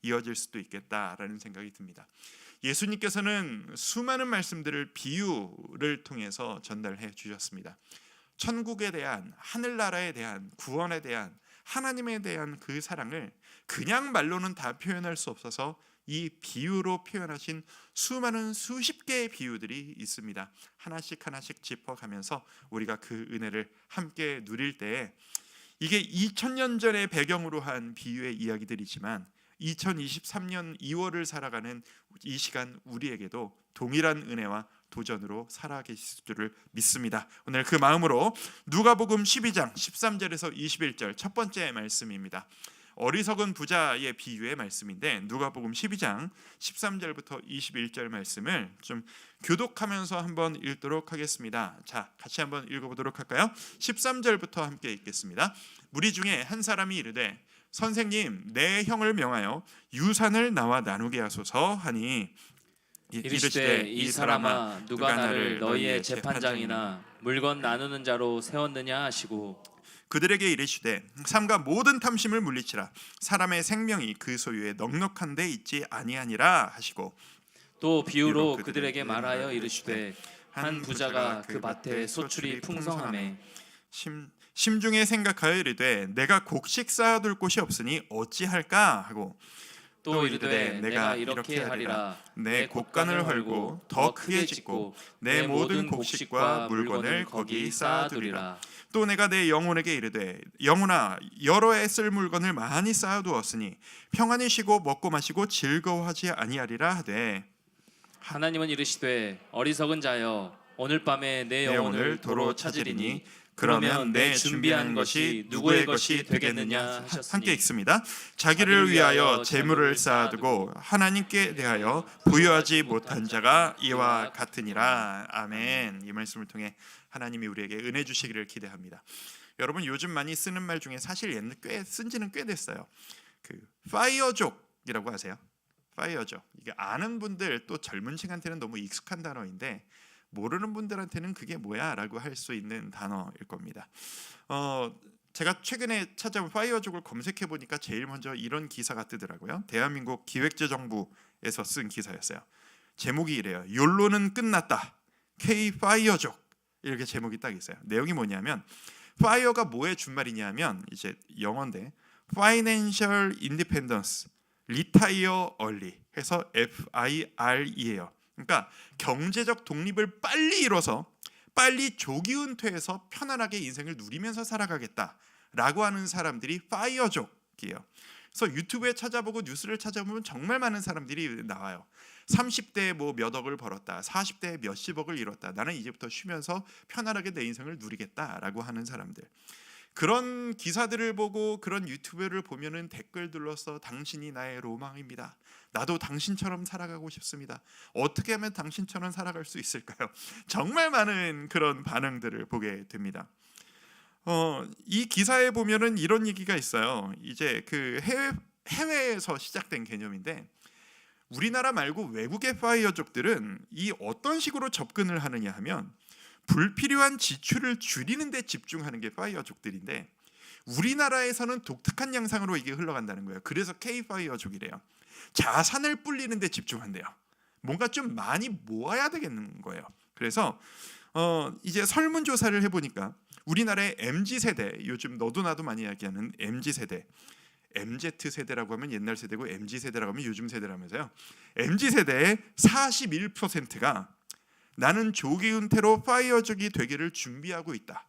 이어질 수도 있겠다라는 생각이 듭니다. 예수님께서는 수많은 말씀들을 비유를 통해서 전달해 주셨습니다. 천국에 대한, 하늘나라에 대한, 구원에 대한, 하나님에 대한 그 사랑을 그냥 말로는 다 표현할 수 없어서 이 비유로 표현하신 수많은 수십 개의 비유들이 있습니다. 하나씩 하나씩 짚어가면서 우리가 그 은혜를 함께 누릴 때에, 이게 2000년 전의 배경으로 한 비유의 이야기들이지만 2023년 2월을 살아가는 이 시간 우리에게도 동일한 은혜와 도전으로 살아계실 줄을 믿습니다. 오늘 그 마음으로 누가복음 12장 13절에서 21절 첫 번째 말씀입니다. 어리석은 부자의 비유의 말씀인데, 누가복음 12장 13절부터 21절 말씀을 좀 교독하면서 한번 읽도록 하겠습니다. 자, 같이 한번 읽어보도록 할까요? 13절부터 함께 읽겠습니다. 무리 중에 한 사람이 이르되, 선생님, 내 형을 명하여 유산을 나와 나누게 하소서 하니, 이르시되, 이 사람아, 누가 나를 너희의 재판장이나 물건 나누는 자로 세웠느냐 하시고, 그들에게 이르시되, 삼가 모든 탐심을 물리치라. 사람의 생명이 그 소유에 넉넉한 데 있지 아니하니라 하시고, 또 비유로 그들에게 말하여 이르시되, 한 부자가 그 밭에 소출이 풍성하매 심중에 생각하여 이르되, 내가 곡식 쌓아둘 곳이 없으니 어찌할까 하고, 또 이르되, 내가 이렇게 하리라. 내 곡간을 헐고 더 크게 짓고 내 모든 곡식과 물건을 거기 쌓아두리라. 또 내가 내 영혼에게 이르되, 영혼아, 여러 해 쓸 물건을 많이 쌓아두었으니 평안히 쉬고 먹고 마시고 즐거워하지 아니하리라 하되, 하나님은 이르시되, 어리석은 자여, 오늘 밤에 내 영혼을 도로 찾으리니 그러면 내 준비한 것이 누구의 것이 되겠느냐 하셨으니. 함께 읽습니다. 자기를 위하여 재물을 쌓아두고 하나님께 대하여 부유하지 못한 자가 이와 같으니라. 아멘. 이 말씀을 통해 하나님이 우리에게 은혜 주시기를 기대합니다. 여러분, 요즘 많이 쓰는 말 중에 사실 옛날 쓴 지는 꽤 됐어요. 그 파이어족이라고 하세요. 파이어족. 이게 아는 분들, 또 젊은 층한테는 너무 익숙한 단어인데 모르는 분들한테는 그게 뭐야 라고 할 수 있는 단어일 겁니다. 제가 최근에 찾아본 파이어족을 검색해 보니까 제일 먼저 이런 기사가 뜨더라고요. 대한민국 기획재정부에서 쓴 기사였어요. 제목이 이래요. 욜로는 끝났다. K 파이어족. 이렇게 제목이 딱 있어요. 내용이 뭐냐면, 파이어가 뭐의 준말이냐면 이제 영어인데 Financial Independence Retire Early 해서 FIRE예요. 그러니까 경제적 독립을 빨리 이뤄서 빨리 조기 은퇴해서 편안하게 인생을 누리면서 살아가겠다라고 하는 사람들이 파이어족이에요. 그래서 유튜브에 찾아보고 뉴스를 찾아보면 정말 많은 사람들이 나와요. 30대에 뭐 몇 억을 벌었다, 40대에 몇십억을 잃었다, 나는 이제부터 쉬면서 편안하게 내 인생을 누리겠다라고 하는 사람들. 그런 기사들을 보고 그런 유튜브를 보면은 댓글들로서, 당신이 나의 로망입니다. 나도 당신처럼 살아가고 싶습니다. 어떻게 하면 당신처럼 살아갈 수 있을까요? 정말 많은 그런 반응들을 보게 됩니다. 이 기사에 보면은 이런 얘기가 있어요. 이제 그 해외에서 시작된 개념인데, 우리나라 말고 외국의 파이어족들은 이 어떤 식으로 접근을 하느냐 하면, 불필요한 지출을 줄이는 데 집중하는 게 파이어족들인데, 우리나라에서는 독특한 양상으로 이게 흘러간다는 거예요. 그래서 K-파이어족이래요. 자산을 불리는 데 집중한대요. 뭔가 좀 많이 모아야 되겠는 거예요. 그래서 이제 설문조사를 해보니까 우리나라의 MZ세대, 요즘 너도 나도 많이 이야기하는 MZ세대, MZ세대라고 하면 옛날 세대고 MZ세대라고 하면 요즘 세대라면서요. MZ세대의 41%가 나는 조기 은퇴로 파이어족이 되기를 준비하고 있다.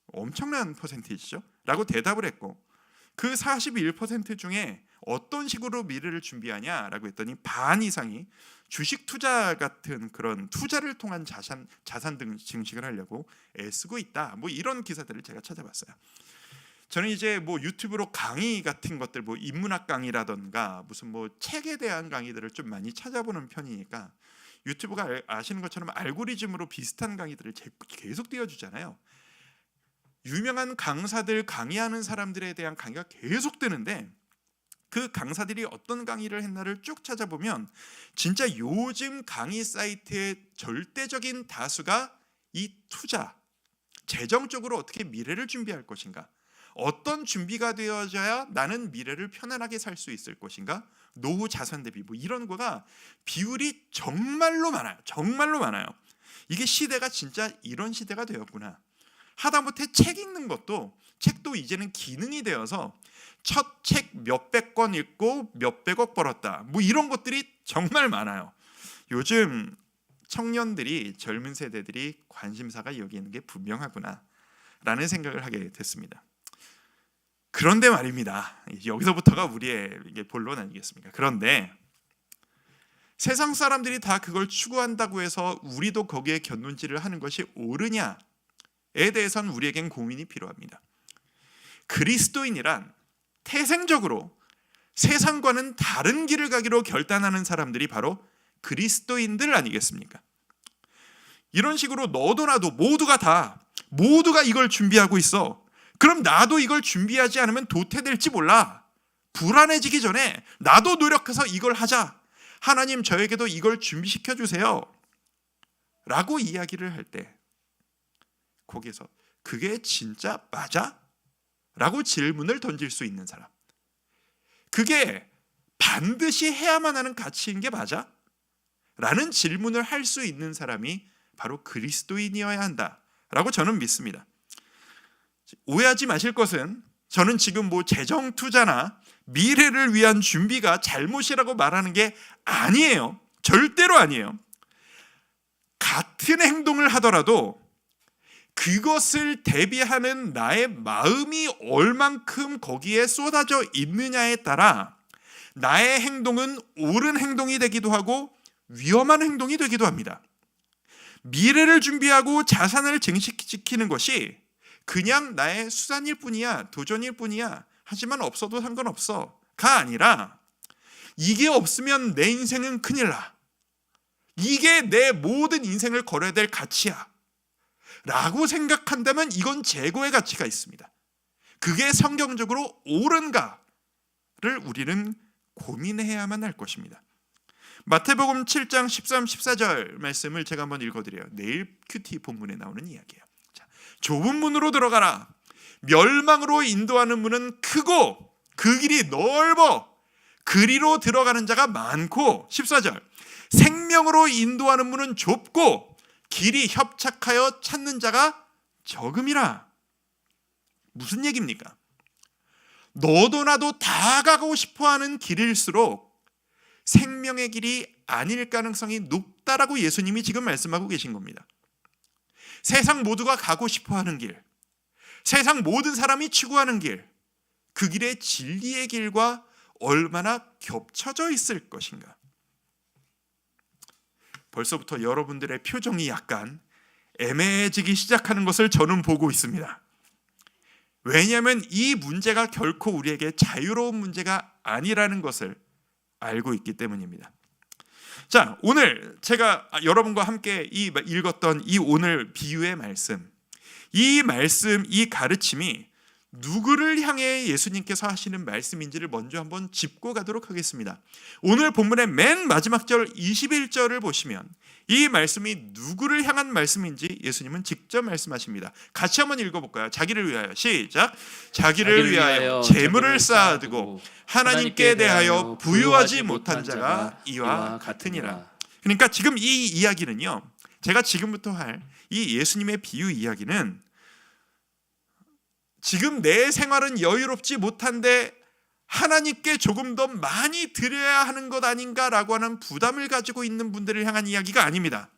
엄청난 퍼센티지죠? 라고 대답을 했고, 그 41% 중에 어떤 식으로 미래를 준비하냐라고 했더니 반 이상이 주식 투자 같은 그런 투자를 통한 자산 등 증식을 하려고 애쓰고 있다. 뭐 이런 기사들을 제가 찾아봤어요. 저는 이제 뭐 유튜브로 강의 같은 것들, 뭐 인문학 강의라던가 무슨 뭐 책에 대한 강의들을 좀 많이 찾아보는 편이니까, 유튜브가 아시는 것처럼 알고리즘으로 비슷한 강의들을 계속 띄워주잖아요. 유명한 강사들, 강의하는 사람들에 대한 강의가 계속 뜨는데, 그 강사들이 어떤 강의를 했나를 쭉 찾아보면 진짜 요즘 강의 사이트의 절대적인 다수가 이 투자, 재정적으로 어떻게 미래를 준비할 것인가, 어떤 준비가 되어져야 나는 미래를 편안하게 살 수 있을 것인가? 노후 자산 대비 뭐 이런 거가 비율이 정말로 많아요. 정말로 많아요. 이게 시대가 진짜 이런 시대가 되었구나. 하다못해 책 읽는 것도 책도 이제는 기능이 되어서 첫 책 몇백 권 읽고 몇백억 벌었다. 뭐 이런 것들이 정말 많아요. 요즘 청년들이 젊은 세대들이 관심사가 여기 있는 게 분명하구나 라는 생각을 하게 됐습니다. 그런데 말입니다. 여기서부터가 우리의 이게 본론 아니겠습니까? 그런데 세상 사람들이 다 그걸 추구한다고 해서 우리도 거기에 곁눈질을 하는 것이 옳으냐에 대해서는 우리에겐 고민이 필요합니다. 그리스도인이란 태생적으로 세상과는 다른 길을 가기로 결단하는 사람들이 바로 그리스도인들 아니겠습니까? 이런 식으로 너도 나도 모두가 이걸 준비하고 있어. 그럼 나도 이걸 준비하지 않으면 도태될지 몰라. 불안해지기 전에 나도 노력해서 이걸 하자. 하나님 저에게도 이걸 준비시켜 주세요. 라고 이야기를 할 때 거기에서 그게 진짜 맞아? 라고 질문을 던질 수 있는 사람. 그게 반드시 해야만 하는 가치인 게 맞아? 라는 질문을 할 수 있는 사람이 바로 그리스도인이어야 한다라고 저는 믿습니다. 오해하지 마실 것은 저는 지금 뭐 재정 투자나 미래를 위한 준비가 잘못이라고 말하는 게 아니에요. 절대로 아니에요. 같은 행동을 하더라도 그것을 대비하는 나의 마음이 얼만큼 거기에 쏟아져 있느냐에 따라 나의 행동은 옳은 행동이 되기도 하고 위험한 행동이 되기도 합니다. 미래를 준비하고 자산을 증식시키는 것이 그냥 나의 수단일 뿐이야, 도전일 뿐이야, 하지만 없어도 상관없어가 아니라 이게 없으면 내 인생은 큰일 나. 이게 내 모든 인생을 걸어야 될 가치야. 라고 생각한다면 이건 재고의 가치가 있습니다. 그게 성경적으로 옳은가를 우리는 고민해야만 할 것입니다. 마태복음 7장 13, 14절 말씀을 제가 한번 읽어드려요. 내일 큐티 본문에 나오는 이야기예요. 자, 좁은 문으로 들어가라. 멸망으로 인도하는 문은 크고 그 길이 넓어 그리로 들어가는 자가 많고 14절 생명으로 인도하는 문은 좁고 길이 협착하여 찾는 자가 적음이라. 무슨 얘기입니까? 너도 나도 다 가고 싶어하는 길일수록 생명의 길이 아닐 가능성이 높다라고 예수님이 지금 말씀하고 계신 겁니다. 세상 모두가 가고 싶어하는 길, 세상 모든 사람이 추구하는 길, 그 길의 진리의 길과 얼마나 겹쳐져 있을 것인가. 벌써부터 여러분들의 표정이 약간 애매해지기 시작하는 것을 저는 보고 있습니다. 왜냐하면 이 문제가 결코 우리에게 자유로운 문제가 아니라는 것을 알고 있기 때문입니다. 자, 오늘 제가 여러분과 함께 읽었던 이 오늘 비유의 말씀, 이 가르침이 누구를 향해 예수님께서 하시는 말씀인지를 먼저 한번 짚고 가도록 하겠습니다. 오늘 본문의 맨 마지막 절 21절을 보시면 이 말씀이 누구를 향한 말씀인지 예수님은 직접 말씀하십니다. 같이 한번 읽어볼까요? 자기를 위하여 시작. 자기를 위하여 재물을 쌓아두고 하나님께 대하여 부유하지 못한 자가 이와 같으니라. 그러니까 지금 이 이야기는요, 제가 지금부터 할 이 예수님의 비유 이야기는 지금 내 생활은 여유롭지 못한데 하나님께 조금 더 많이 드려야 하는 것 아닌가라고 하는 부담을 가지고 있는 분들을 향한 이야기가 아닙니다.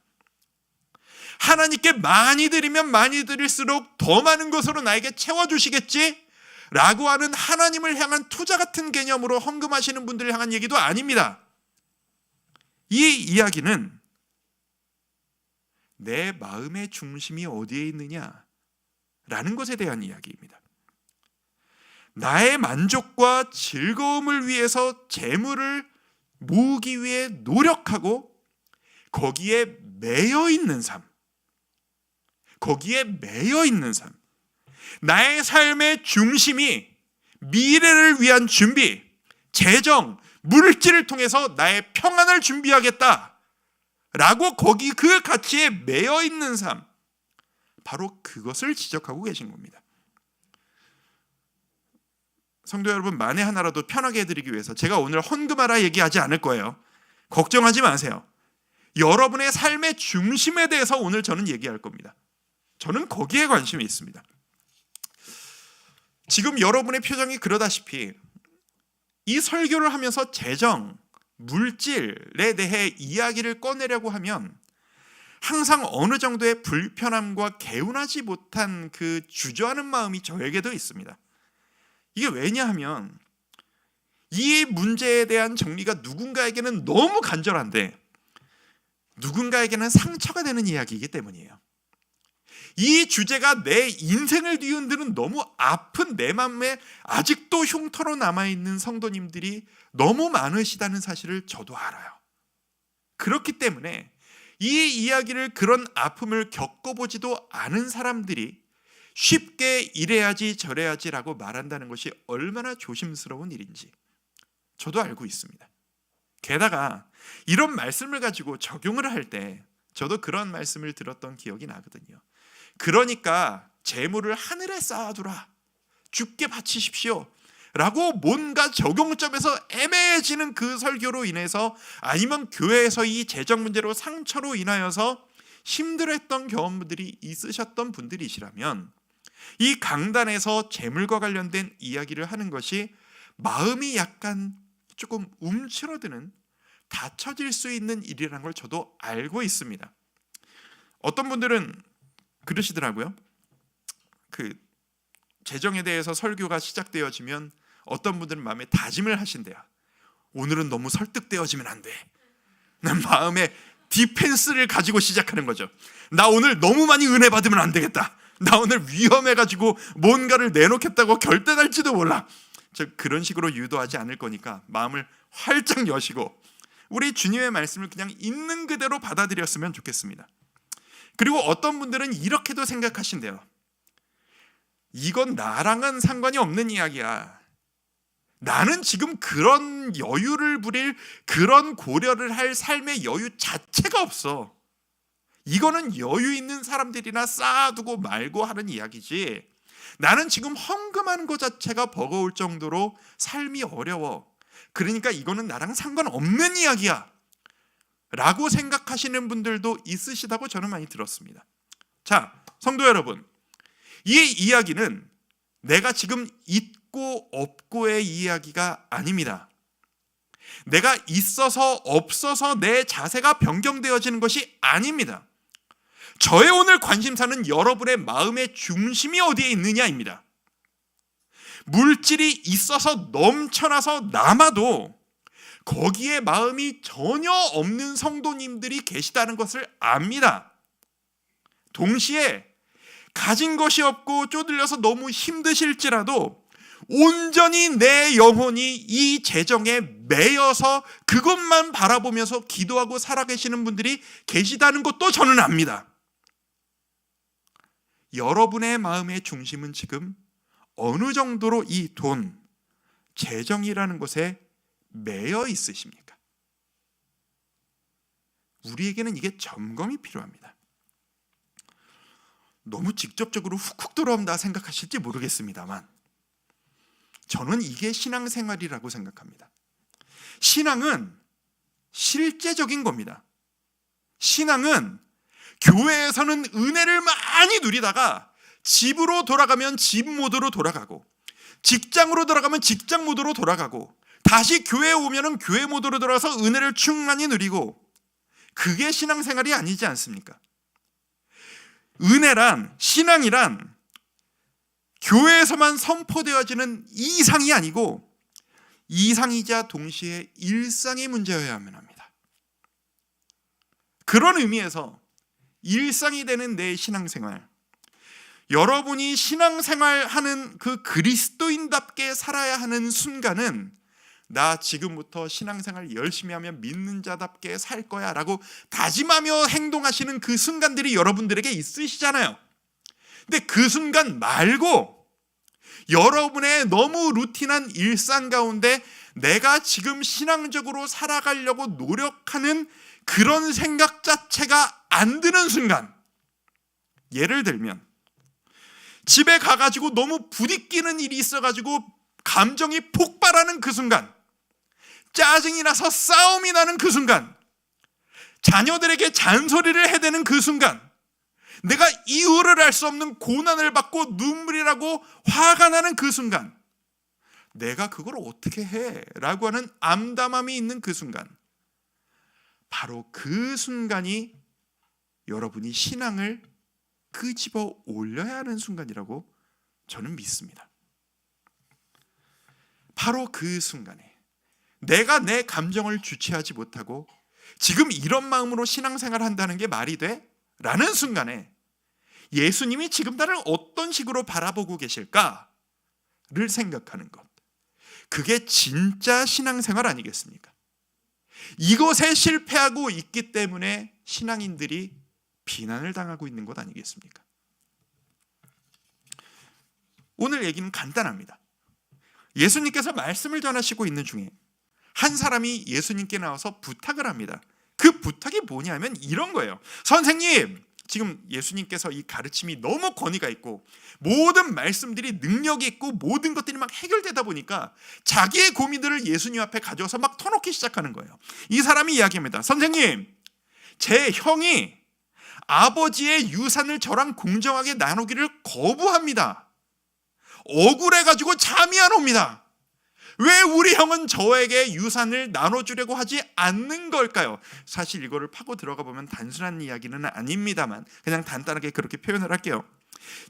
하나님께 많이 드리면 많이 드릴수록 더 많은 것으로 나에게 채워주시겠지? 라고 하는 하나님을 향한 투자 같은 개념으로 헌금하시는 분들을 향한 얘기도 아닙니다. 이 이야기는 내 마음의 중심이 어디에 있느냐 라는 것에 대한 이야기입니다. 나의 만족과 즐거움을 위해서 재물을 모으기 위해 노력하고 거기에 매여 있는 삶, 나의 삶의 중심이 미래를 위한 준비, 재정, 물질을 통해서 나의 평안을 준비하겠다 라고 거기 그 가치에 매여 있는 삶, 바로 그것을 지적하고 계신 겁니다. 성도 여러분, 만에 하나라도 편하게 해드리기 위해서 제가 오늘 헌금하라 얘기하지 않을 거예요. 걱정하지 마세요. 여러분의 삶의 중심에 대해서 오늘 저는 얘기할 겁니다. 저는 거기에 관심이 있습니다. 지금 여러분의 표정이 그러다시피 이 설교를 하면서 재정, 물질에 대해 이야기를 꺼내려고 하면 항상 어느 정도의 불편함과 개운하지 못한 그 주저하는 마음이 저에게도 있습니다. 이게 왜냐하면 이 문제에 대한 정리가 누군가에게는 너무 간절한데 누군가에게는 상처가 되는 이야기이기 때문이에요. 이 주제가 내 인생을 뒤흔드는 너무 아픈 내 마음에 아직도 흉터로 남아있는 성도님들이 너무 많으시다는 사실을 저도 알아요. 그렇기 때문에 이 이야기를, 그런 아픔을 겪어보지도 않은 사람들이 쉽게 이래야지 저래야지라고 말한다는 것이 얼마나 조심스러운 일인지 저도 알고 있습니다. 게다가 이런 말씀을 가지고 적용을 할 때 저도 그런 말씀을 들었던 기억이 나거든요. 그러니까 재물을 하늘에 쌓아두라, 주께 바치십시오 라고 뭔가 적용점에서 애매해지는 그 설교로 인해서, 아니면 교회에서 이 재정 문제로 상처로 인하여서 힘들어했던 경험들이 있으셨던 분들이시라면 이 강단에서 재물과 관련된 이야기를 하는 것이 마음이 약간 조금 움츠러드는, 닫혀질 수 있는 일이라는 걸 저도 알고 있습니다. 어떤 분들은 그러시더라고요. 그 재정에 대해서 설교가 시작되어지면 어떤 분들은 마음에 다짐을 하신대요. 오늘은 너무 설득되어지면 안 돼. 난 마음에 디펜스를 가지고 시작하는 거죠. 나 오늘 너무 많이 은혜 받으면 안 되겠다. 나 오늘 위험해가지고 뭔가를 내놓겠다고 결단할지도 몰라. 저 그런 식으로 유도하지 않을 거니까 마음을 활짝 여시고 우리 주님의 말씀을 그냥 있는 그대로 받아들였으면 좋겠습니다. 그리고 어떤 분들은 이렇게도 생각하신대요. 이건 나랑은 상관이 없는 이야기야. 나는 지금 그런 여유를 부릴, 그런 고려를 할 삶의 여유 자체가 없어. 이거는 여유 있는 사람들이나 쌓아두고 말고 하는 이야기지. 나는 지금 헌금하는 것 자체가 버거울 정도로 삶이 어려워. 그러니까 이거는 나랑 상관없는 이야기야 라고 생각하시는 분들도 있으시다고 저는 많이 들었습니다. 자, 성도 여러분, 이 이야기는 내가 지금 있고 없고의 이야기가 아닙니다. 내가 있어서 없어서 내 자세가 변경되어지는 것이 아닙니다. 저의 오늘 관심사는 여러분의 마음의 중심이 어디에 있느냐입니다. 물질이 있어서 넘쳐나서 남아도 거기에 마음이 전혀 없는 성도님들이 계시다는 것을 압니다. 동시에 가진 것이 없고 쪼들려서 너무 힘드실지라도 온전히 내 영혼이 이 재정에 매여서 그것만 바라보면서 기도하고 살아계시는 분들이 계시다는 것도 저는 압니다. 여러분의 마음의 중심은 지금 어느 정도로 이 돈, 재정이라는 것에 매여 있으십니까? 우리에게는 이게 점검이 필요합니다. 너무 직접적으로 훅훅 들어온다 생각하실지 모르겠습니다만 저는 이게 신앙생활이라고 생각합니다. 신앙은 실제적인 겁니다. 신앙은 교회에서는 은혜를 많이 누리다가 집으로 돌아가면 집 모드로 돌아가고, 직장으로 돌아가면 직장 모드로 돌아가고, 다시 교회에 오면은 교회 모드로 돌아가서 은혜를 충만히 누리고, 그게 신앙생활이 아니지 않습니까? 은혜란, 신앙이란 교회에서만 선포되어지는 이상이 아니고 이상이자 동시에 일상의 문제여야만 합니다. 그런 의미에서 일상이 되는 내 신앙생활, 여러분이 신앙생활하는 그 그리스도인답게 살아야 하는 순간은 나 지금부터 신앙생활 열심히 하면 믿는 자답게 살 거야 라고 다짐하며 행동하시는 그 순간들이 여러분들에게 있으시잖아요. 근데 그 순간 말고 여러분의 너무 루틴한 일상 가운데 내가 지금 신앙적으로 살아가려고 노력하는 그런 생각 자체가 안 드는 순간, 예를 들면 집에 가가지고 너무 부딪히는 일이 있어가지고 감정이 폭발하는 그 순간, 짜증이 나서 싸움이 나는 그 순간, 자녀들에게 잔소리를 해대는 그 순간, 내가 이유를 알 수 없는 고난을 받고 눈물이 나고 화가 나는 그 순간, 내가 그걸 어떻게 해? 라고 하는 암담함이 있는 그 순간, 바로 그 순간이 여러분이 신앙을 끄집어 올려야 하는 순간이라고 저는 믿습니다. 바로 그 순간에 내가 내 감정을 주체하지 못하고 지금 이런 마음으로 신앙생활을 한다는 게 말이 돼? 라는 순간에 예수님이 지금 나를 어떤 식으로 바라보고 계실까를 생각하는 것, 그게 진짜 신앙생활 아니겠습니까? 이것에 실패하고 있기 때문에 신앙인들이 비난을 당하고 있는 것 아니겠습니까? 오늘 얘기는 간단합니다. 예수님께서 말씀을 전하시고 있는 중에 한 사람이 예수님께 나와서 부탁을 합니다. 그 부탁이 뭐냐면 이런 거예요. 선생님, 지금 예수님께서 이 가르침이 너무 권위가 있고 모든 말씀들이 능력이 있고 모든 것들이 막 해결되다 보니까 자기의 고민들을 예수님 앞에 가져와서 막 터놓기 시작하는 거예요. 이 사람이 이야기합니다. 선생님, 제 형이 아버지의 유산을 저랑 공정하게 나누기를 거부합니다. 억울해가지고 잠이 안 옵니다. 왜 우리 형은 저에게 유산을 나눠주려고 하지 않는 걸까요? 사실 이거를 파고 들어가 보면 단순한 이야기는 아닙니다만 그냥 간단하게 그렇게 표현을 할게요.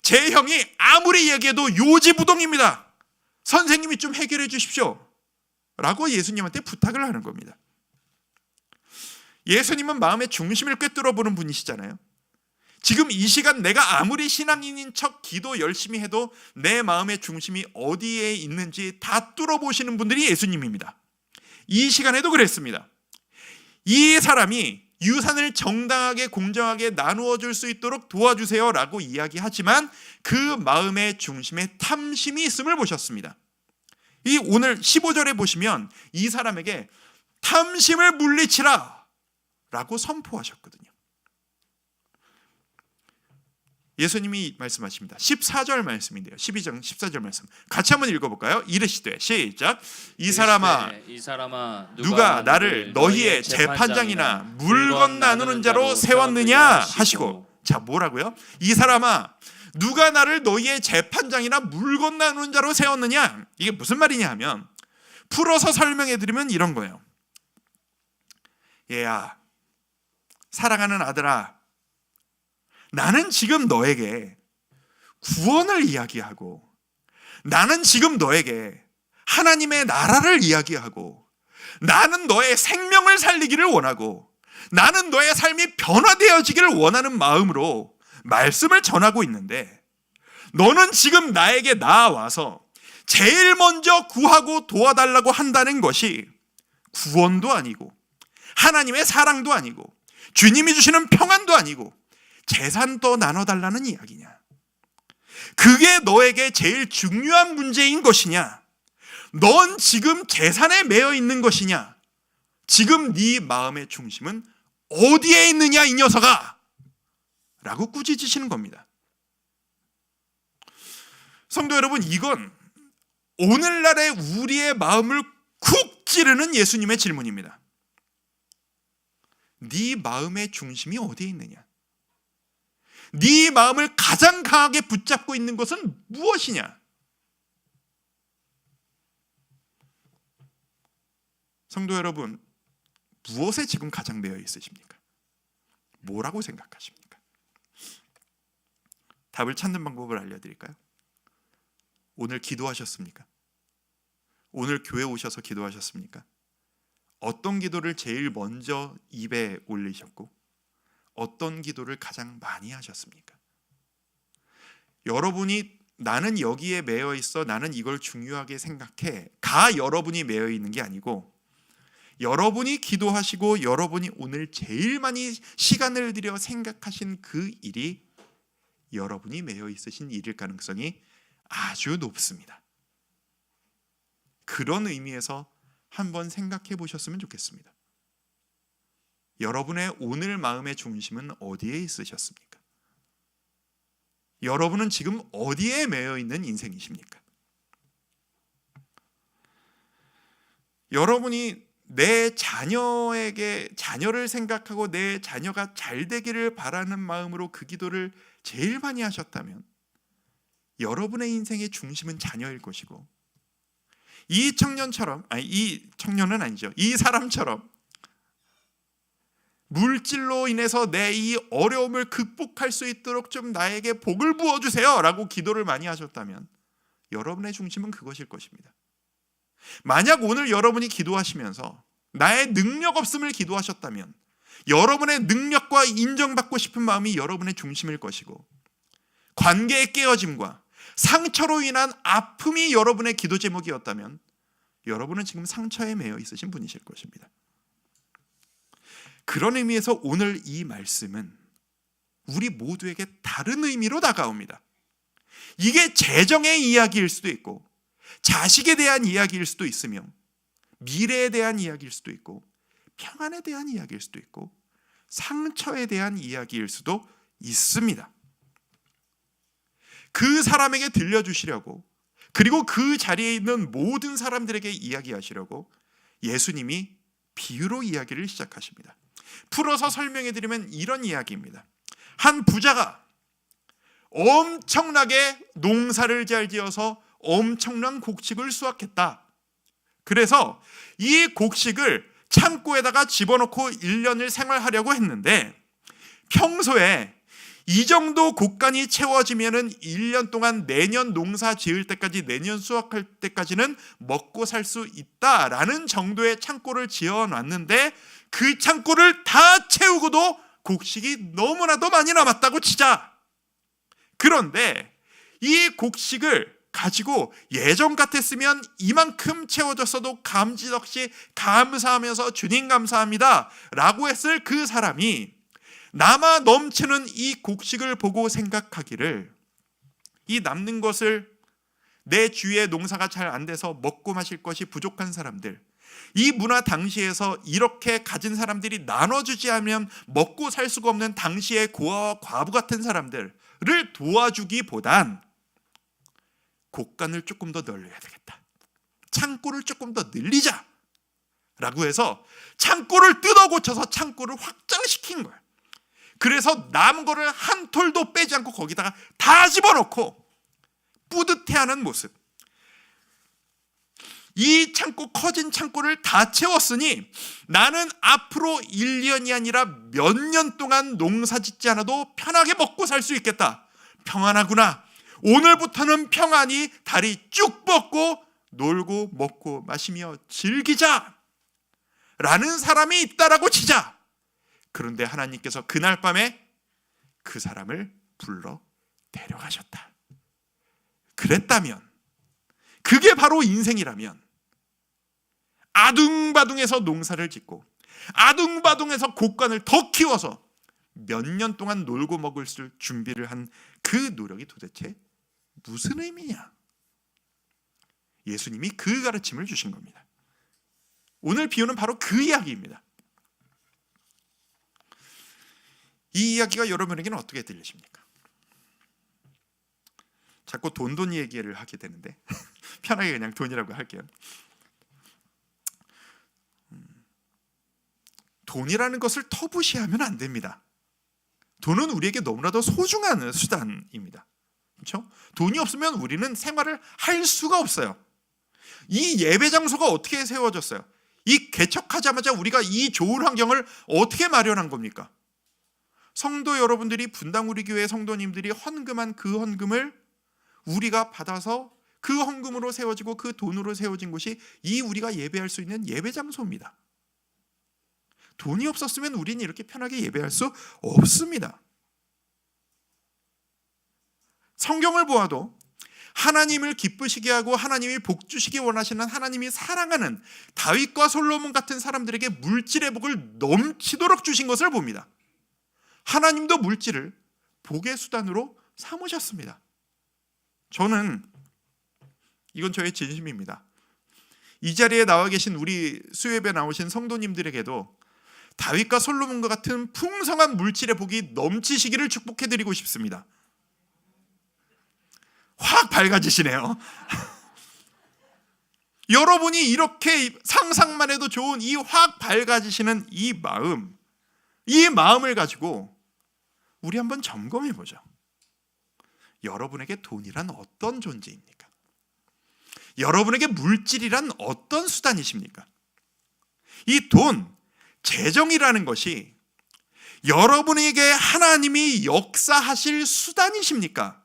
제 형이 아무리 얘기해도 요지부동입니다. 선생님이 좀 해결해 주십시오 라고 예수님한테 부탁을 하는 겁니다. 예수님은 마음의 중심을 꿰뚫어 보는 분이시잖아요. 지금 이 시간 내가 아무리 신앙인인 척 기도 열심히 해도 내 마음의 중심이 어디에 있는지 다 뚫어보시는 분들이 예수님입니다. 이 시간에도 그랬습니다. 이 사람이 유산을 정당하게 공정하게 나누어 줄 수 있도록 도와주세요 라고 이야기하지만 그 마음의 중심에 탐심이 있음을 보셨습니다. 이 오늘 15절에 보시면 이 사람에게 탐심을 물리치라 라고 선포하셨거든요. 예수님이 말씀하십니다. 14절 말씀인데요. 12장 14절 말씀 같이 한번 읽어볼까요? 이르시되 시작. 이 사람아 누가 나를 너희의 재판장이나 물건 나누는 자로 세웠느냐 하시고, 자 뭐라고요? 이 사람아 누가 나를 너희의 재판장이나 물건 나누는 자로 세웠느냐. 이게 무슨 말이냐 하면 풀어서 설명해 드리면 이런 거예요. 얘야, 사랑하는 아들아, 나는 지금 너에게 구원을 이야기하고 나는 지금 너에게 하나님의 나라를 이야기하고 나는 너의 생명을 살리기를 원하고 나는 너의 삶이 변화되어지기를 원하는 마음으로 말씀을 전하고 있는데 너는 지금 나에게 나아와서 제일 먼저 구하고 도와달라고 한다는 것이 구원도 아니고 하나님의 사랑도 아니고 주님이 주시는 평안도 아니고 재산도 나눠달라는 이야기냐? 그게 너에게 제일 중요한 문제인 것이냐? 넌 지금 재산에 매여 있는 것이냐? 지금 네 마음의 중심은 어디에 있느냐 이 녀석아? 라고 꾸짖으시는 겁니다. 성도 여러분, 이건 오늘날의 우리의 마음을 쿡 찌르는 예수님의 질문입니다. 네 마음의 중심이 어디에 있느냐? 네 마음을 가장 강하게 붙잡고 있는 것은 무엇이냐? 성도 여러분, 무엇에 지금 가장 매여 있으십니까? 뭐라고 생각하십니까? 답을 찾는 방법을 알려드릴까요? 오늘 기도하셨습니까? 오늘 교회 오셔서 기도하셨습니까? 어떤 기도를 제일 먼저 입에 올리셨고 어떤 기도를 가장 많이 하셨습니까? 여러분이 나는 여기에 매여 있어, 나는 이걸 중요하게 생각해 가 여러분이 매여 있는 게 아니고 여러분이 기도하시고 여러분이 오늘 제일 많이 시간을 들여 생각하신 그 일이 여러분이 매여 있으신 일일 가능성이 아주 높습니다. 그런 의미에서 한번 생각해 보셨으면 좋겠습니다. 여러분의 오늘 마음의 중심은 어디에 있으셨습니까? 여러분은 지금 어디에 매여 있는 인생이십니까? 여러분이 내 자녀를 생각하고 내 자녀가 잘 되기를 바라는 마음으로 그 기도를 제일 많이 하셨다면 여러분의 인생의 중심은 자녀일 것이고, 이 사람처럼 물질로 인해서 내 이 어려움을 극복할 수 있도록 좀 나에게 복을 부어주세요 라고 기도를 많이 하셨다면 여러분의 중심은 그것일 것입니다. 만약 오늘 여러분이 기도하시면서 나의 능력 없음을 기도하셨다면 여러분의 능력과 인정받고 싶은 마음이 여러분의 중심일 것이고, 관계의 깨어짐과 상처로 인한 아픔이 여러분의 기도 제목이었다면 여러분은 지금 상처에 매여 있으신 분이실 것입니다. 그런 의미에서 오늘 이 말씀은 우리 모두에게 다른 의미로 다가옵니다. 이게 재정의 이야기일 수도 있고, 자식에 대한 이야기일 수도 있으며, 미래에 대한 이야기일 수도 있고, 평안에 대한 이야기일 수도 있고, 상처에 대한 이야기일 수도 있습니다. 그 사람에게 들려주시려고, 그리고 그 자리에 있는 모든 사람들에게 이야기하시려고 예수님이 비유로 이야기를 시작하십니다. 풀어서 설명해드리면 이런 이야기입니다. 한 부자가 엄청나게 농사를 잘 지어서 엄청난 곡식을 수확했다. 그래서 이 곡식을 창고에다가 집어넣고 1년을 생활하려고 했는데, 평소에 이 정도 곡간이 채워지면은 1년 동안 내년 농사 지을 때까지, 내년 수확할 때까지는 먹고 살 수 있다라는 정도의 창고를 지어놨는데, 그 창고를 다 채우고도 곡식이 너무나도 많이 남았다고 치자. 그런데 이 곡식을 가지고 예전 같았으면 이만큼 채워졌어도 감짓 없이 감사하면서 주님 감사합니다 라고 했을 그 사람이 남아 넘치는 이 곡식을 보고 생각하기를, 이 남는 것을, 내 주위에 농사가 잘 안 돼서 먹고 마실 것이 부족한 사람들, 이 문화 당시에서 이렇게 가진 사람들이 나눠주지 않으면 먹고 살 수가 없는 당시의 고아와 과부 같은 사람들을 도와주기보단 곡간을 조금 더 넓혀야 되겠다, 창고를 조금 더 늘리자 라고 해서 창고를 뜯어 고쳐서 창고를 확장시킨 거야. 그래서 남은 거를 한 톨도 빼지 않고 거기다가 다 집어넣고 뿌듯해하는 모습. 이 창고, 커진 창고를 다 채웠으니 나는 앞으로 1년이 아니라 몇 년 동안 농사 짓지 않아도 편하게 먹고 살 수 있겠다. 평안하구나. 오늘부터는 평안히 다리 쭉 뻗고 놀고 먹고 마시며 즐기자 라는 사람이 있다라고 치자. 그런데 하나님께서 그날 밤에 그 사람을 불러 데려가셨다. 그랬다면, 그게 바로 인생이라면, 아둥바둥해서 농사를 짓고 아둥바둥해서 곡간을 더 키워서 몇 년 동안 놀고 먹을 준비를 한 그 노력이 도대체 무슨 의미냐? 예수님이 그 가르침을 주신 겁니다. 오늘 비유는 바로 그 이야기입니다. 이 이야기가 여러분에게는 어떻게 들리십니까? 자꾸 돈 얘기를 하게 되는데 편하게 그냥 돈이라고 할게요. 돈이라는 것을 터부시하면 안 됩니다. 돈은 우리에게 너무나도 소중한 수단입니다. 그렇죠? 돈이 없으면 우리는 생활을 할 수가 없어요. 이 예배 장소가 어떻게 세워졌어요? 이 개척하자마자 우리가 이 좋은 환경을 어떻게 마련한 겁니까? 성도 여러분들이, 분당 우리 교회 성도님들이 헌금한 그 헌금을 우리가 받아서 그 헌금으로 세워지고 그 돈으로 세워진 곳이 이 우리가 예배할 수 있는 예배 장소입니다. 돈이 없었으면 우리는 이렇게 편하게 예배할 수 없습니다. 성경을 보아도 하나님을 기쁘시게 하고 하나님이 복 주시기 원하시는, 하나님이 사랑하는 다윗과 솔로몬 같은 사람들에게 물질의 복을 넘치도록 주신 것을 봅니다. 하나님도 물질을 복의 수단으로 삼으셨습니다. 저는, 이건 저의 진심입니다, 이 자리에 나와 계신 우리 수요예배 나오신 성도님들에게도 다윗과 솔로몬과 같은 풍성한 물질의 복이 넘치시기를 축복해드리고 싶습니다. 확 밝아지시네요. 여러분이 이렇게 상상만 해도 좋은 이 확 밝아지시는 이 마음을 가지고 우리 한번 점검해 보죠. 여러분에게 돈이란 어떤 존재입니까? 여러분에게 물질이란 어떤 수단이십니까? 이 돈, 재정이라는 것이 여러분에게 하나님이 역사하실 수단이십니까?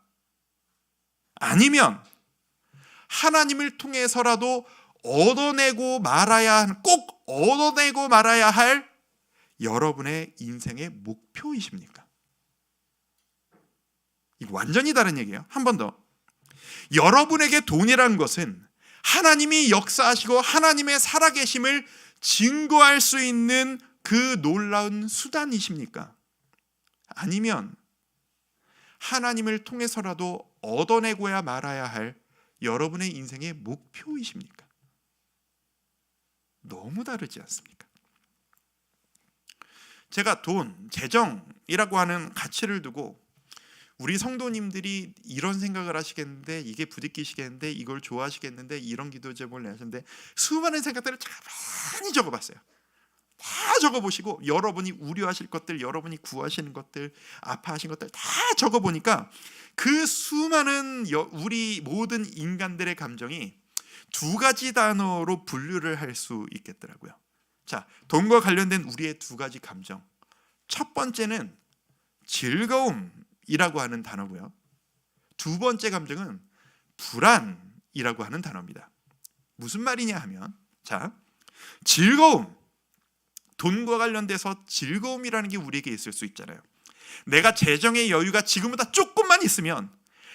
아니면 하나님을 통해서라도 꼭 얻어내고 말아야 할 여러분의 인생의 목표이십니까? 이거 완전히 다른 얘기예요. 한 번 더. 여러분에게 돈이란 것은 하나님이 역사하시고 하나님의 살아계심을 증거할 수 있는 그 놀라운 수단이십니까? 아니면 하나님을 통해서라도 얻어내고야 말아야 할 여러분의 인생의 목표이십니까? 너무 다르지 않습니까? 제가 돈, 재정이라고 하는 가치를 두고 우리 성도님들이 이런 생각을 하시겠는데, 이게 부딪히시겠는데, 이걸 좋아하시겠는데, 이런 기도 제목을 내셨는데 수많은 생각들을 많이 적어봤어요. 다 적어보시고 여러분이 우려하실 것들, 여러분이 구하시는 것들, 아파하신 것들 다 적어보니까 그 수많은 우리 모든 인간들의 감정이 두 가지 단어로 분류를 할 수 있겠더라고요. 자, 돈과 관련된 우리의 두 가지 감정. 첫 번째는 즐거움이라고 하는 단어고요. 두 번째 감정은 불안이라고 하는 단어입니다. 무슨 말이냐 하면, 자, 즐거움. 돈과 관련돼서 즐거움이라는 게 우리에게 있을 수 있잖아요. 내가 재정의 여유가 지금보다 조금만 있으면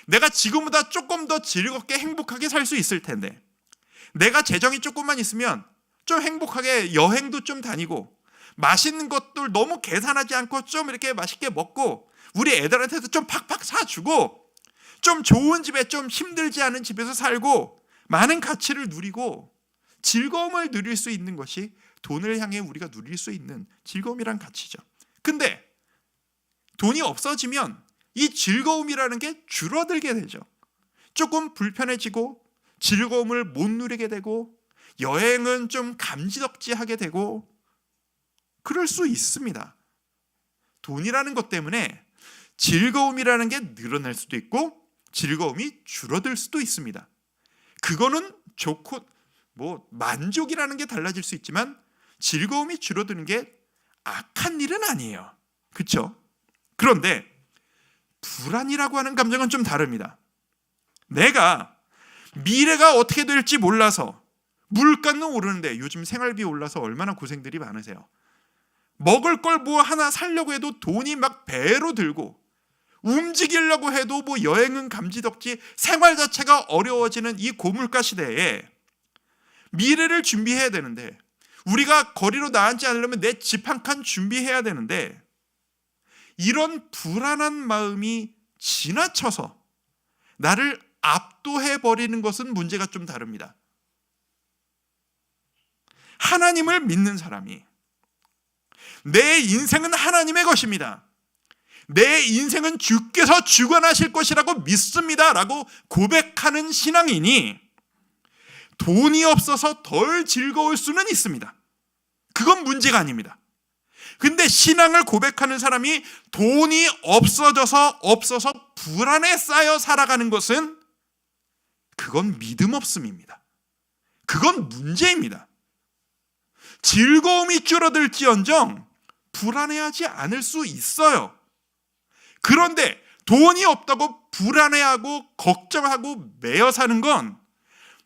내가 지금보다 조금 더 즐겁게 행복하게 살 수 있을 텐데, 내가 재정이 조금만 있으면 좀 행복하게 여행도 좀 다니고 맛있는 것들 너무 계산하지 않고 좀 이렇게 맛있게 먹고 우리 애들한테도 좀 팍팍 사주고 좀 좋은 집에 좀 힘들지 않은 집에서 살고 많은 가치를 누리고 즐거움을 누릴 수 있는 것이 돈을 향해 우리가 누릴 수 있는 즐거움이란 가치죠. 근데 돈이 없어지면 이 즐거움이라는 게 줄어들게 되죠. 조금 불편해지고 즐거움을 못 누리게 되고 여행은 좀 감지덕지하게 되고 그럴 수 있습니다. 돈이라는 것 때문에 즐거움이라는 게 늘어날 수도 있고 즐거움이 줄어들 수도 있습니다. 그거는 좋고 만족이라는 게 달라질 수 있지만 즐거움이 줄어드는 게 악한 일은 아니에요. 그렇죠? 그런데 불안이라고 하는 감정은 좀 다릅니다. 내가 미래가 어떻게 될지 몰라서 물가는 오르는데 요즘 생활비 올라서 얼마나 고생들이 많으세요. 먹을 걸 하나 사려고 해도 돈이 막 배로 들고 움직이려고 해도 여행은 감지덕지 생활 자체가 어려워지는 이 고물가 시대에 미래를 준비해야 되는데 우리가 거리로 나앉지 않으려면 내 집 한 칸 준비해야 되는데 이런 불안한 마음이 지나쳐서 나를 압도해버리는 것은 문제가 좀 다릅니다. 하나님을 믿는 사람이 내 인생은 하나님의 것입니다. 내 인생은 주께서 주관하실 것이라고 믿습니다 라고 고백하는 신앙이니 돈이 없어서 덜 즐거울 수는 있습니다. 그건 문제가 아닙니다. 근데 신앙을 고백하는 사람이 돈이 없어서 불안에 쌓여 살아가는 것은 그건 믿음 없음입니다. 그건 문제입니다. 즐거움이 줄어들지언정 불안해하지 않을 수 있어요. 그런데 돈이 없다고 불안해하고 걱정하고 매여 사는 건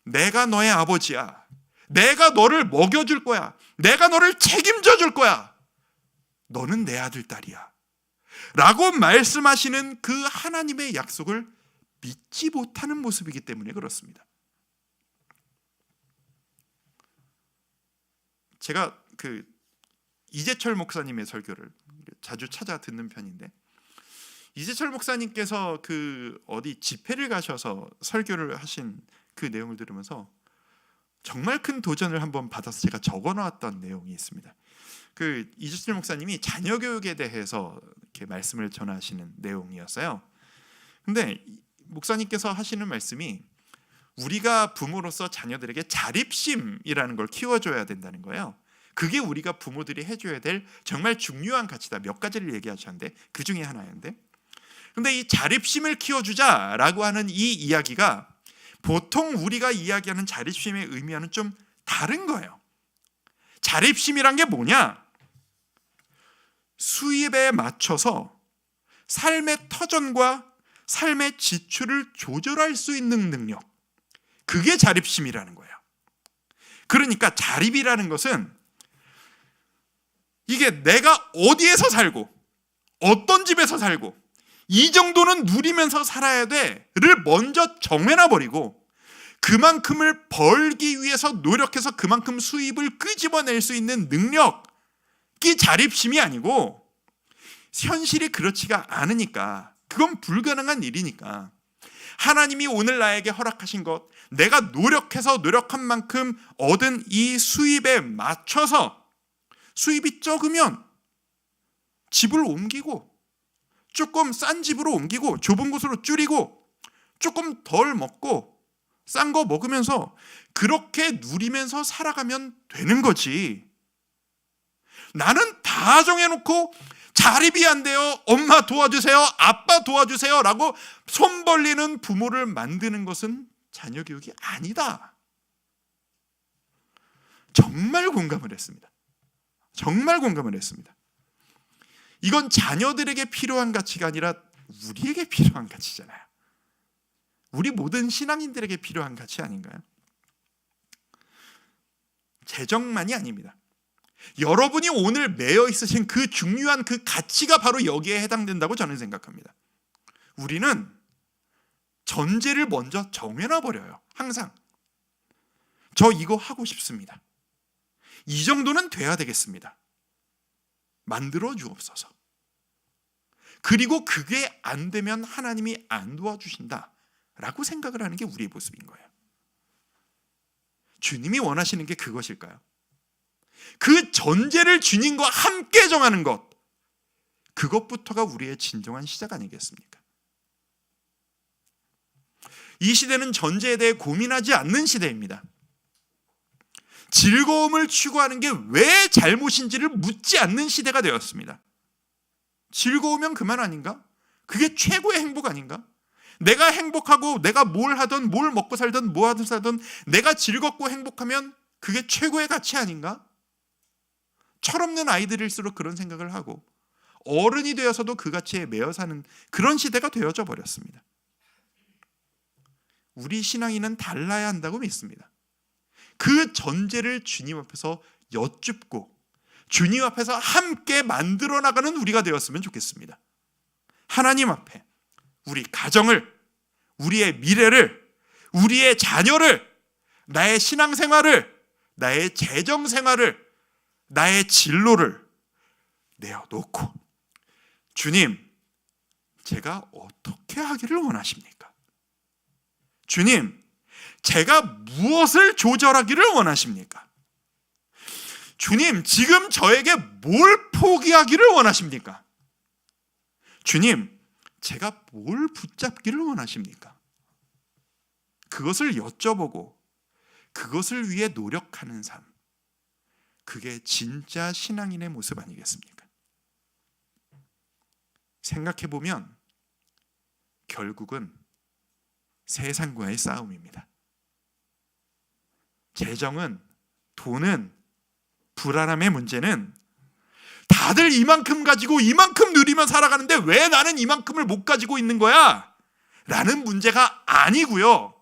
내가 너의 아버지야. 내가 너를 먹여줄 거야. 내가 너를 책임져 줄 거야. 너는 내 아들, 딸이야. 라고 말씀하시는 그 하나님의 약속을 믿지 못하는 모습이기 때문에 그렇습니다. 제가 이재철 목사님의 설교를 자주 찾아 듣는 편인데 이재철 목사님께서 어디 집회를 가셔서 설교를 하신 그 내용을 들으면서 정말 큰 도전을 한번 받아서 제가 적어놓았던 내용이 있습니다. 이재철 목사님이 자녀 교육에 대해서 이렇게 말씀을 전하시는 내용이었어요. 근데 목사님께서 하시는 말씀이 우리가 부모로서 자녀들에게 자립심이라는 걸 키워줘야 된다는 거예요. 그게 우리가 부모들이 해줘야 될 정말 중요한 가치다. 몇 가지를 얘기하셨는데 그 중에 하나였는데, 근데 이 자립심을 키워주자라고 하는 이 이야기가 보통 우리가 이야기하는 자립심의 의미와는 좀 다른 거예요. 자립심이란 게 뭐냐? 수입에 맞춰서 삶의 터전과 삶의 지출을 조절할 수 있는 능력, 그게 자립심이라는 거예요. 그러니까 자립이라는 것은 이게 내가 어디에서 살고 어떤 집에서 살고 이 정도는 누리면서 살아야 돼를 먼저 정해놔버리고 그만큼을 벌기 위해서 노력해서 그만큼 수입을 끄집어낼 수 있는 능력이 자립심이 아니고, 현실이 그렇지가 않으니까, 그건 불가능한 일이니까 하나님이 오늘 나에게 허락하신 것, 내가 노력해서 노력한 만큼 얻은 이 수입에 맞춰서 수입이 적으면 집을 옮기고 조금 싼 집으로 옮기고 좁은 곳으로 줄이고 조금 덜 먹고 싼 거 먹으면서 그렇게 누리면서 살아가면 되는 거지. 나는 다 정해놓고 자립이 안 돼요, 엄마 도와주세요, 아빠 도와주세요 라고 손 벌리는 부모를 만드는 것은 자녀 교육이 아니다. 정말 공감을 했습니다. 정말 공감을 했습니다. 이건 자녀들에게 필요한 가치가 아니라 우리에게 필요한 가치잖아요. 우리 모든 신앙인들에게 필요한 가치 아닌가요? 재정만이 아닙니다. 여러분이 오늘 매여 있으신 그 중요한 그 가치가 바로 여기에 해당된다고 저는 생각합니다. 우리는 전제를 먼저 정해놔 버려요. 항상 저 이거 하고 싶습니다. 이 정도는 돼야 되겠습니다. 만들어 주옵소서. 그리고 그게 안 되면 하나님이 안 도와주신다 라고 생각을 하는 게 우리의 모습인 거예요. 주님이 원하시는 게 그것일까요? 그 전제를 주님과 함께 정하는 것, 그것부터가 우리의 진정한 시작 아니겠습니까? 이 시대는 전제에 대해 고민하지 않는 시대입니다. 즐거움을 추구하는 게 왜 잘못인지를 묻지 않는 시대가 되었습니다. 즐거우면 그만 아닌가? 그게 최고의 행복 아닌가? 내가 행복하고 내가 뭘 하든 뭘 먹고 살든 뭐 하든 살든 내가 즐겁고 행복하면 그게 최고의 가치 아닌가? 철없는 아이들일수록 그런 생각을 하고 어른이 되어서도 그 가치에 매여 사는 그런 시대가 되어져 버렸습니다. 우리 신앙인은 달라야 한다고 믿습니다. 그 전제를 주님 앞에서 여쭙고 주님 앞에서 함께 만들어 나가는 우리가 되었으면 좋겠습니다. 하나님 앞에 우리 가정을, 우리의 미래를, 우리의 자녀를, 나의 신앙생활을, 나의 재정생활을, 나의 진로를 내어놓고 주님, 제가 어떻게 하기를 원하십니까? 주님, 제가 무엇을 조절하기를 원하십니까? 주님, 지금 저에게 뭘 포기하기를 원하십니까? 주님, 제가 뭘 붙잡기를 원하십니까? 그것을 여쭤보고 그것을 위해 노력하는 삶, 그게 진짜 신앙인의 모습 아니겠습니까? 생각해보면 결국은 세상과의 싸움입니다. 재정은, 돈은, 불안함의 문제는 다들 이만큼 가지고 이만큼 누리며 살아가는데 왜 나는 이만큼을 못 가지고 있는 거야? 라는 문제가 아니고요.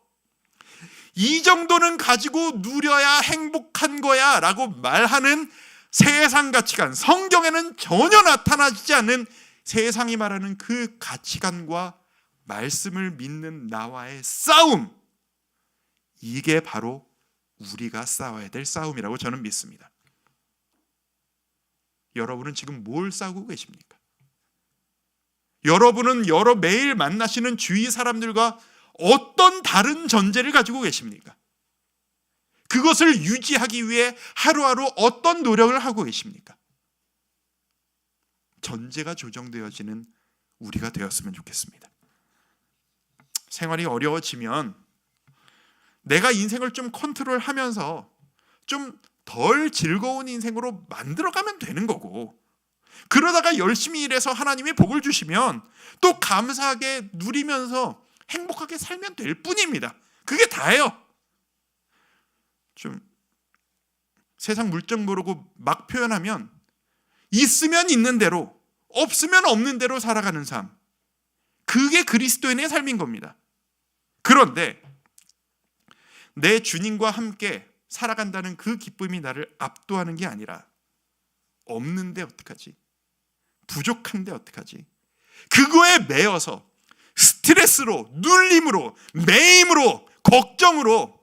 이 정도는 가지고 누려야 행복한 거야 라고 말하는 세상 가치관, 성경에는 전혀 나타나지 않는 세상이 말하는 그 가치관과 말씀을 믿는 나와의 싸움, 이게 바로 우리가 싸워야 될 싸움이라고 저는 믿습니다. 여러분은 지금 뭘 싸우고 계십니까? 여러분은 매일 만나시는 주위 사람들과 어떤 다른 전제를 가지고 계십니까? 그것을 유지하기 위해 하루하루 어떤 노력을 하고 계십니까? 전제가 조정되어지는 우리가 되었으면 좋겠습니다. 생활이 어려워지면 내가 인생을 좀 컨트롤하면서 좀 덜 즐거운 인생으로 만들어가면 되는 거고, 그러다가 열심히 일해서 하나님이 복을 주시면 또 감사하게 누리면서 행복하게 살면 될 뿐입니다. 그게 다예요. 좀 세상 물정 모르고 막 표현하면 있으면 있는 대로, 없으면 없는 대로 살아가는 삶, 그게 그리스도인의 삶인 겁니다. 그런데 내 주님과 함께 살아간다는 그 기쁨이 나를 압도하는 게 아니라, 없는데 어떡하지? 부족한데 어떡하지? 그거에 매여서 스트레스로, 눌림으로, 매임으로, 걱정으로,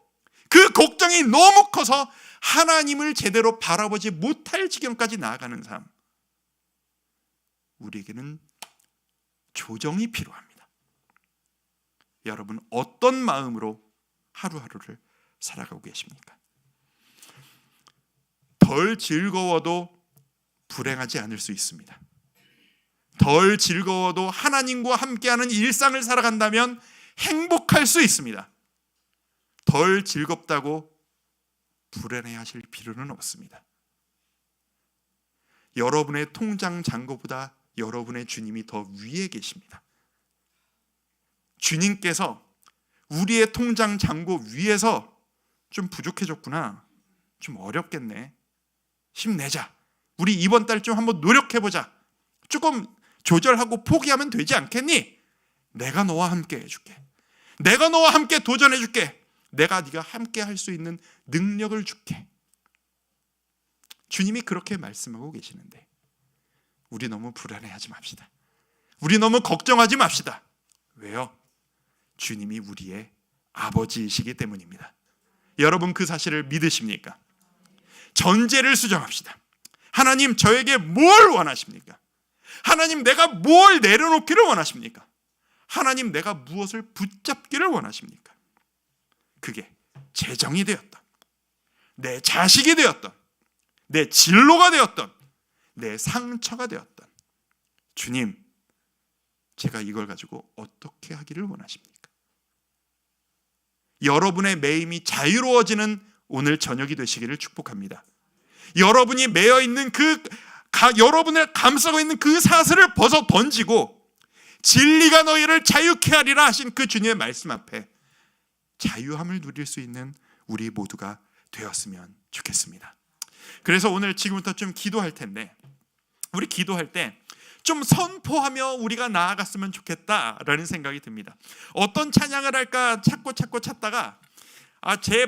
그 걱정이 너무 커서 하나님을 제대로 바라보지 못할 지경까지 나아가는 삶, 우리에게는 조정이 필요합니다. 여러분, 어떤 마음으로 하루하루를 살아가고 계십니까? 덜 즐거워도 불행하지 않을 수 있습니다. 덜 즐거워도 하나님과 함께하는 일상을 살아간다면 행복할 수 있습니다. 덜 즐겁다고 불안해하실 필요는 없습니다. 여러분의 통장 잔고보다 여러분의 주님이 더 위에 계십니다. 주님께서 우리의 통장 잔고 위에서 좀 부족해졌구나, 좀 어렵겠네, 힘내자, 우리 이번 달 좀 한번 노력해보자, 조금 조절하고 포기하면 되지 않겠니? 내가 너와 함께 해줄게, 내가 너와 함께 도전해줄게, 내가 네가 함께 할 수 있는 능력을 줄게. 주님이 그렇게 말씀하고 계시는데 우리 너무 불안해하지 맙시다. 우리 너무 걱정하지 맙시다. 왜요? 주님이 우리의 아버지이시기 때문입니다. 여러분, 그 사실을 믿으십니까? 전제를 수정합시다. 하나님, 저에게 뭘 원하십니까? 하나님, 내가 뭘 내려놓기를 원하십니까? 하나님, 내가 무엇을 붙잡기를 원하십니까? 그게 재정이 되었던, 내 자식이 되었던, 내 진로가 되었던, 내 상처가 되었던, 주님, 제가 이걸 가지고 어떻게 하기를 원하십니까? 여러분의 매임이 자유로워지는 오늘 저녁이 되시기를 축복합니다. 여러분이 매여있는 여러분을 감싸고 있는 그 사슬을 벗어 던지고 진리가 너희를 자유케 하리라 하신 그 주님의 말씀 앞에 자유함을 누릴 수 있는 우리 모두가 되었으면 좋겠습니다. 그래서 오늘 지금부터 좀 기도할 텐데, 우리 기도할 때 좀 선포하며 우리가 나아갔으면 좋겠다라는 생각이 듭니다. 어떤 찬양을 할까 찾다가 제